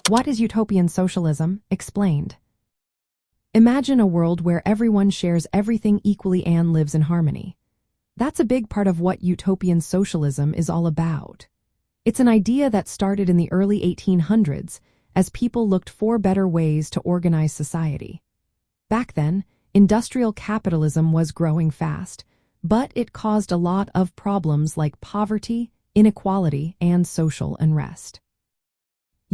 What is utopian socialism? Explained. Imagine a world where everyone shares everything equally and lives in harmony. That's a big part of what utopian socialism is all about. It's an idea that started in the early 1800s as people looked for better ways to organize society. Back then, industrial capitalism was growing fast, but it caused a lot of problems like poverty, inequality, and social unrest.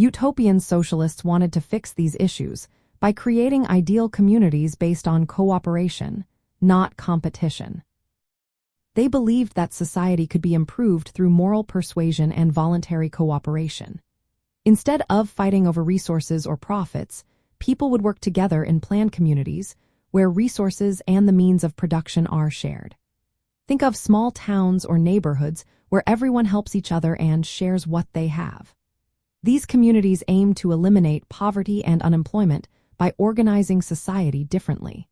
Utopian socialists wanted to fix these issues by creating ideal communities based on cooperation, not competition. They believed that society could be improved through moral persuasion and voluntary cooperation. Instead of fighting over resources or profits, people would work together in planned communities where resources and the means of production are shared. Think of small towns or neighborhoods where everyone helps each other and shares what they have. These communities aim to eliminate poverty and unemployment by organizing society differently.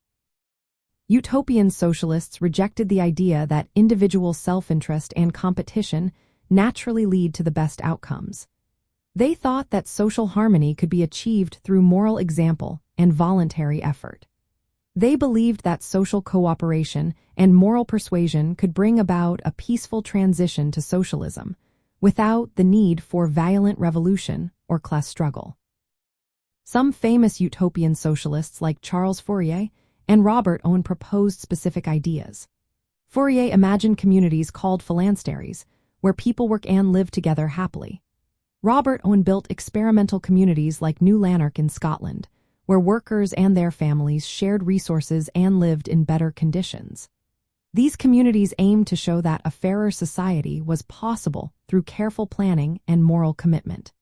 Utopian socialists rejected the idea that individual self-interest and competition naturally lead to the best outcomes. They thought that social harmony could be achieved through moral example and voluntary effort. They believed that social cooperation and moral persuasion could bring about a peaceful transition to socialism, without the need for violent revolution or class struggle. Some famous utopian socialists like Charles Fourier and Robert Owen proposed specific ideas. Fourier imagined communities called phalansteries, where people work and live together happily. Robert Owen built experimental communities like New Lanark in Scotland, where workers and their families shared resources and lived in better conditions. These communities aimed to show that a fairer society was possible through careful planning and moral commitment.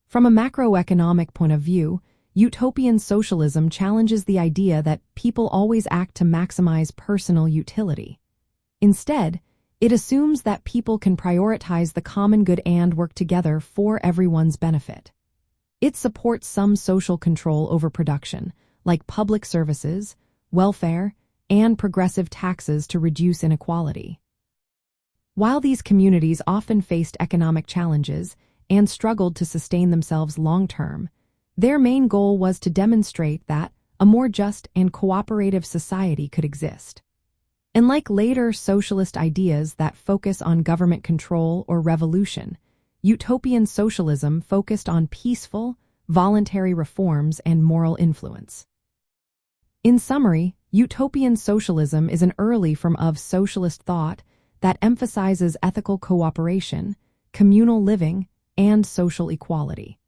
From a macroeconomic point of view, utopian socialism challenges the idea that people always act to maximize personal utility. Instead, it assumes that people can prioritize the common good and work together for everyone's benefit. It supports some social control over production, like public services, welfare, and progressive taxes to reduce inequality. While these communities often faced economic challenges and struggled to sustain themselves long-term, their main goal was to demonstrate that a more just and cooperative society could exist. Unlike later socialist ideas that focus on government control or revolution, utopian socialism focused on peaceful, voluntary reforms and moral influence. In summary, utopian socialism is an early form of socialist thought that emphasizes ethical cooperation, communal living, and social equality.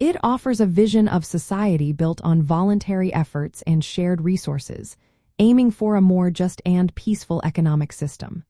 It offers a vision of society built on voluntary efforts and shared resources, aiming for a more just and peaceful economic system.